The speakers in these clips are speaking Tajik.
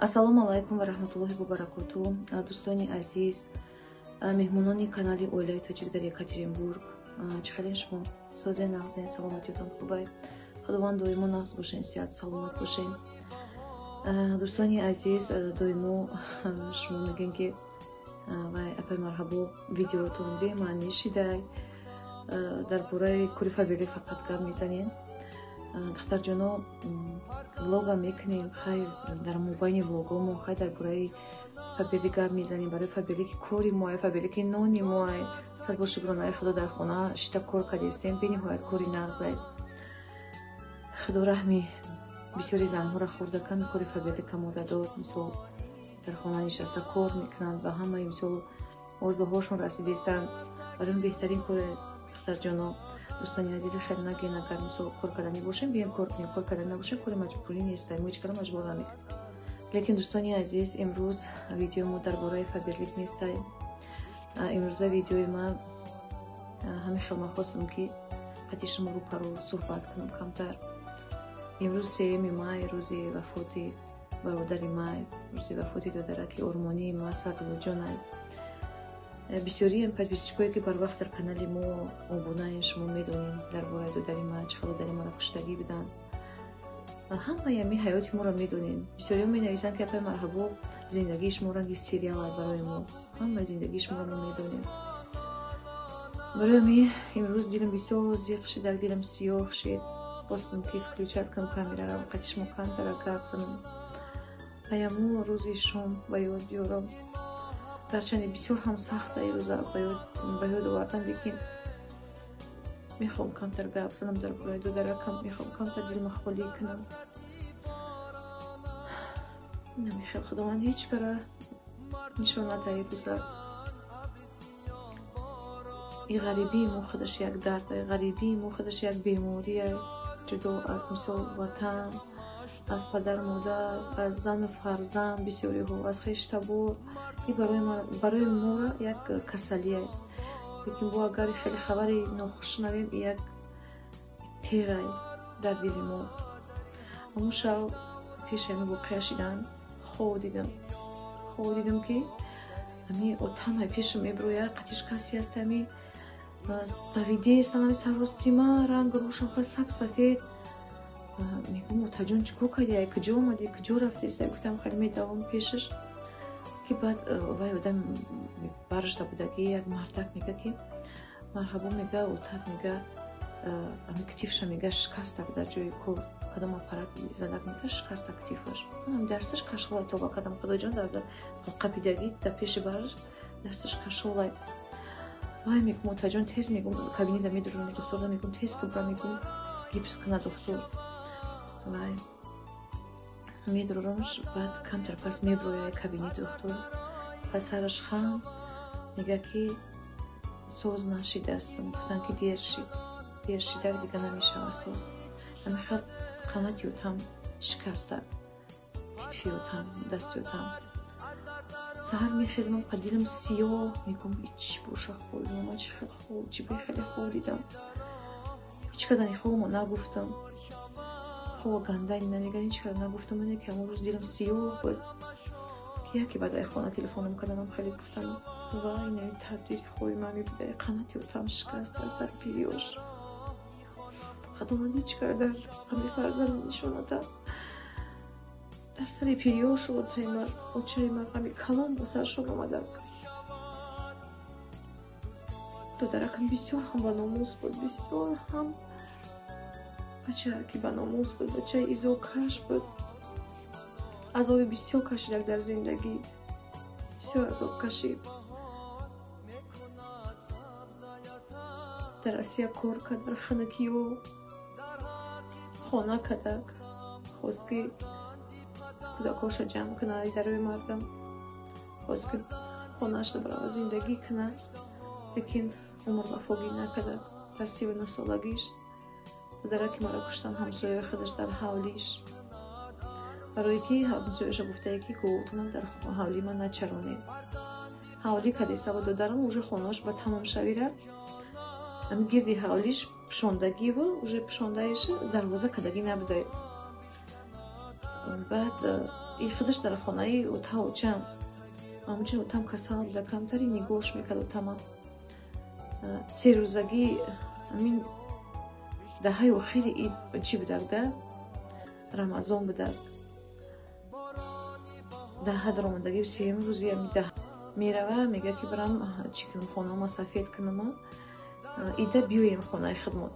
Ассалому алайкум ва рахматуллохи ва баракатуҳ. Дӯстони азиз, меҳмонони канали Оилаи Тоҷик дар Екатеринбург, чӣ халин шумо? Созен, нағзен, саломатиятон хубай? Худованд доимо нағз бошен, сиҳат саломат бошен. Дӯстони азиз, доимо шумо мегӯен ки вай апай марҳабо видеотон бемаънӣ шидай дар бораи кори фабелӣ фақат гап мезанем. Духтарҷоно, влога мекунем, хай дар мобайни влогомо хай дар бораи фабелӣ гап мезанем, барои фабелӣ ки кори моа, фабелӣ ки нони моа, сад бор шукронаи худо дар хона шита кор кардестем, бениҳоят кори нағзай. Худо раҳми бисёри занҳоро хурда кан кори фабелӣ камода дод, мисол дар хона нишаста кор мекунанд ва ҳамаи мисол орзуҳошон расидестанд. Барои беҳтарин кори духтарҷоно, дӯстони азизи хеле нагӯен, агар мисол кор карданӣ бошем биёем кор кунем, кор карданӣ набошем кори маҷбурӣ нестай, мо ҳеҷ кадом маҷбур намекунем. Лекин дӯстони азиз, имрӯз видеои мо дар бораи фабелӣ нестай. Имрӯза видеои ман ҳамин хел ман хостам ки қадди шумо рӯпаро суҳбат кунам камтар. имрӯз 3 май рӯзи вафоти бародари май, рӯзи вафоти додараки ормонии ма Садуллоҷонай. Бисёриам подписчикое ки барвақт дар канали мо обунаен, шумо медонем дар бораи додари ман чӣ қадр додари маро куштагӣ буданд. Ҳамаи ҳамин ҳаёти моро медонем. Бисёриҳо менависанд ки апай марҳабо зиндагии шумо ранги сериал аст барои мо. Ҳамаи зиндагии шуморо мо медонем. Барои ҳамин имрӯз дилам бисёр зиқ шид, дилам сиёҳ шид. Хостам ки включат кунам камераро, қадди шумо камтара гап занам. Аяму рӯзи шум ба ёд биёрам. Гарчанде бисёр ҳам сахта ирӯза ба ёд овардам, лекин мехоҳам камтар гап занам дар бораи додаракам, мехоҳам камтар дилма холӣ кунам. Намехел худованд ҳеҷ кара нишон надаҳад ирӯза. И ғарибии мо худаш як дард, ғарибии мо худаш як бемория, ҷудо аз мисол ватан, аз падар модар, аз зану фарзанд, бисёриҳо аз хештабор. И барои мора як касалия. Лекин бо агар хеле хабари нохуш шунавем, як теғай дар дили мо. Ҳамун шав пеши ҳамин воқеа шидан хоб дидам ки ҳамин отамай пешам мебирояд, қадиш касе аст, ҳамин ставидест, ҳамин саростима, ранг рӯшанка сабсафед. Мегӯм отаҷон чӣ кор кардӣ, куҷо омадӣ, куҷо рафтест? Гуфтам хеле медавом пешаш. Ки баъд вай одам барашта будаги як мардак мега ки марҳабо, мега отат, мега ами китифша мега шикастак дар ҷои кор, кадом аппарат задак мега шикастак китифаш. Манам дасташ кашғолай тоба кардам, худоҷон дар қапидаги дар пеши бараш дасташ кашғолай. Вай мегум отаҷон тез мегум кабинета медурам духторда, мегум тез кубра, мегум гипс куна духтор. Вай медурорамш, баъд камтар пас мебирояд кабинети духтор. Пасараш хам мега ки соз нашидастам. Гуфтанд ки дер шидак дига намешавад соз. Ҳамихел қанати отам шикаста, китфи отам, дасти отам. Саҳар мехезмам, дилам сиёҳ, мегӯм чӣ боша холидам, ман чӣ хеле холидам. Ҳеҷ кадани хобамо нагуфтам. хоба гандани намегани чӣ кадо нагуфтам. Мане ки ҳамон рӯз дилам сиёҳ буд. Ки яке баъд хона телефоном кардам, хеле гуфтам вай наи табдили хоби ман мебуда, қанати отам шикаст дар сари пирёш. Худованд ҳеҷ кара дар ҳамин фарзанд нишон надад. Дар сари пирёш очаи ман ҳамин калон ба саршон омада. Додаракам бисёр ҳам баномус буд, бисёр ҳам бача ки баномус буд, бачаи изокаш буд. азоби бисёр кашидак дар зиндагӣ, бисёр азоб кашид. дар Россия кор кард, дар ханакиҳо хона кардак, хост ки кӯдакоша ҷамъ кунад, идарои мардам хост ки хонаашро барава зиндагӣ кунад. Лекин умр вафогӣ накарда. Дар 39 солагиш додараки маро куштан ҳамсояи худаш дар ҳавлиш. барое ки ҳамсояша гуфтае ки гувотонам дар ҳавли ман начаронед. ҳавлӣ кардеста ва додарам уже хонааш ба тамом шавира. ами гирди ҳавлиш пушондагиву уже пушондаеш дарвоза кадагӣ набудае. баъд خودش در خانه اتاقم همچنین اتاقم کسال بوده کمتری نگوش میکرد اتاقم 3 روزگی همین دهه اخیر اید چی بوده ده رمضان بوده دهه درآمدگی 3 روزی ده میروه میگه که برم چی کنم خانه ما سفید کنم ایده بیویم خانه خدمت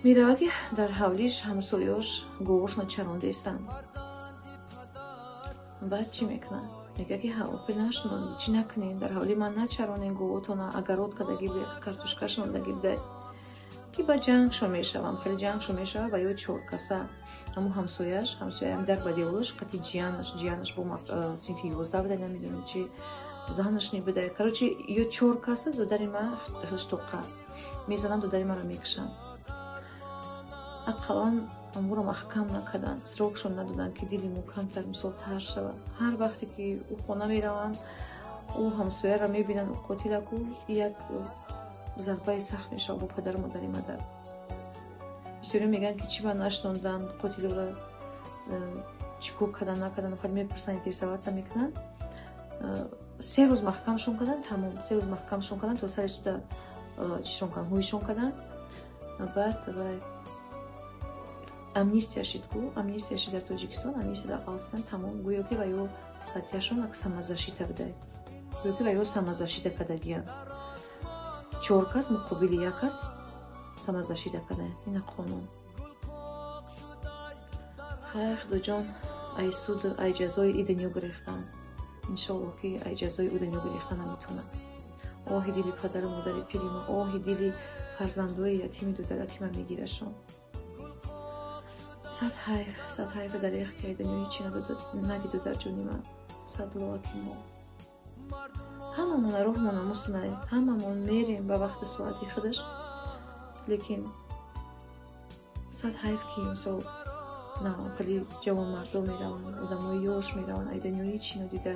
میروه که در حولیش همسایه‌اش گوش نچرانده استن بعد چی میکنه میگه که ها نشنون چی نکنین در حولی من نچرانین گوتونا اگرات کدگی به کارتوشکا شوندگی بده که با جنگ شو میشوم خیلی جنگ شو میشوم و یه 4 کسا همون همسایه‌اش هم در بدیولش قطعی جیانش با سینفی 11 بده نمیدونم چی زنش نی بده короче یه 4 کسا دو در من خشتوقا میزنن دو در من رو میکشن اقلان امور محکم نکردن سروکشون ندادن که دیلی کمتر مثال تر شود هر وقتی که او خانه میروند او همسایه را میبینن او قاتل کو یک ضربه سخت میشه با پدر مادر مادر بسیاری میگن که چی با نشنوندن قاتل را چیکار کردن نکردن فقط میپرسن اینترسوات میکنن 3 روز محکمشون کردن تمام 3 روز محکمشون کردن تا سر سودا چیشون کردن هویشون کردن بعد амнистия шид ку амнистия шид дар Тоҷикистон амнистия дар Қозоқистон тамом гӯё ки ва ё статьяшон ак самозащита буда гӯё ки ва ё самозащита кардагия 4 кас муқобили 1 кас самозащита кардая ина қонун хай худоҷон ай суд ай ҷазои и дунё гирифтан иншоалло ки ай ҷазои у дунё гирифтан наметавонад оҳи дили падару модари пири ма оҳи дили фарзандои ятими дудараки ман мегирашон сад ҳайф дар ихтиёи дунёи чӣ надиду дар ҷони ман сад лоаки мо ҳамамон роҳмон амусна ҳамамон мерем ба вақти соати худаш лекин сад ҳайф ки мисол қали ҷавонмардо мераванд одамои ёш мераванд ай дунёи чӣ надида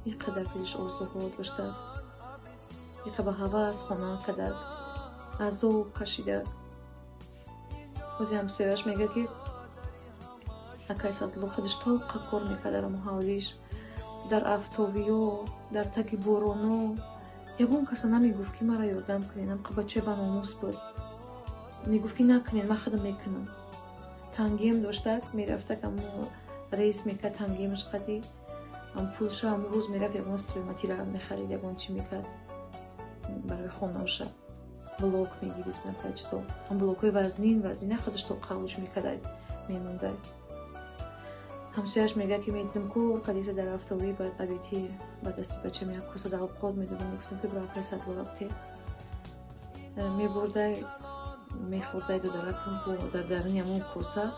ин қадар дилш орзуҳо дошта ин қадар ба ҳавас хона кардак азоб кашидак баъзе ҳамсояш мега ки акай садло худаш тоқа кор мекард дар муҳавлиш дар афтобиё дар таги бороно ягон каса намегуфт ки мара ёрдам кунед ам қабачаи баномус буд мегуфт ки накунед ман худам мекунам тангем доштак мерафтак аму рейс мекард тангемаш қади ам пулша аму рӯз мерафт ягон строиматира мехарид ягон чӣ мекард барои хонавша блок мегирид напачсо ам блокои вазнина худаш то қавуш мекард мемондай ҳамсояш мега ки медидам кор кадиса дар автоби ба абити ба дасти бачам як коса дар овқот медодам гуфтам ки биракай садлорабти мебурдай мехӯрдай додаракам дар даруни ҳамон коса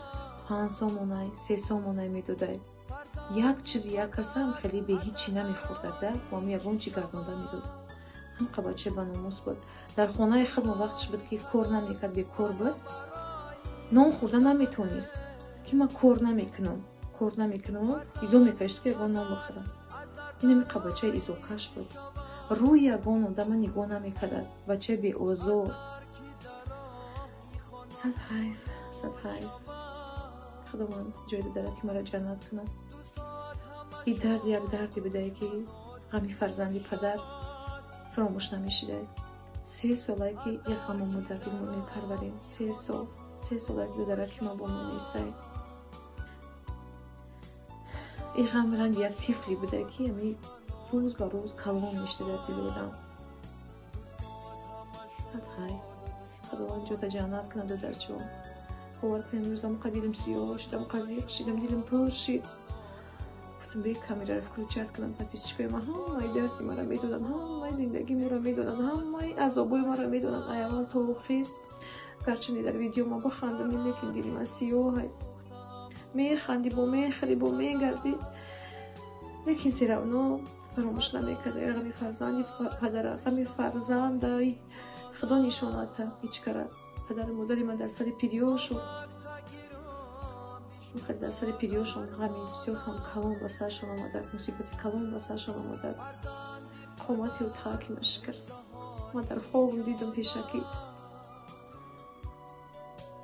5 сомонай 3 сомонай медодай як чизи як касам хеле беҳичи намехӯрдада ва ми ягон чи гардонда медод ҳам қабачаи баномус буд дар хонаи худ мо вақтш буд ки кор намекард бекор буд нон хӯрда наметавонист ки ман кор намекунам изо мекашид ки ягон нон бихӯрам инами қабачаи изокаш буд рӯи ягон одама нигоҳ намекардад бачаи беозор сад ҳайф худованд ҷои додарад ки мара ҷаннат кунад и дард як дарди будае ки ғами фарзанди падар фаромӯш намешидай 3 солае ки як ғаму муддаки мо мепарварем 3 солае ки додарад ки ма бо мо нестай ин ғам як тифли буда ки ами рӯз ба рӯз калон мешида дар дили одам сад ҳайф худованд ҷота ҷаннат кунад додарҷон бовар кунед имрӯз ам қа дилим сиёҳ шидам қазиқ шидам дилим пур шид гуфтам бе камераро включат кунам подписчикои ма ҳамаи дарди мара медонанд ҳамаи зиндагии моро медонанд ҳамаи азобои маро медонанд аз аввал то охир гарчанде дар видео ма бахандам лекин дили ман сиёҳ механди бо мехали бо мегарди лекин серавно фаромӯш намекарда ғами фарзанди падара ғами фарзандаи худо нишоната ҳеҷ кара падару модари ман дар сари пириё шуд дар сари пириёшон ғами бисёр ҳам калон ба саршон омадад мусибати калон ба саршон омадад қомати утааки ма шикаст ма дар хобам дидам пешакӣ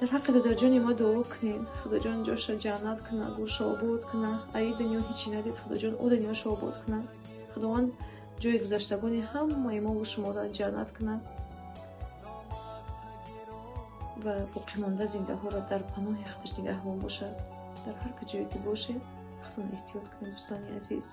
дар ҳаққи додарҷони мо дуо кунем. Худоҷон ҷоша ҷаннат куна, гӯша обод куна. Аи дунё ҳичи надид, Худоҷон ӯ дунёшо обод куна. Худованд ҷои гузаштагони ҳамаи мо ва шуморо ҷаннат кунад ва боқимонда зиндаҳоро дар паноҳи худаш нигаҳбон бошад. Дар ҳар куҷое ки бошед, худтон эҳтиёт кунед, дӯстони азиз.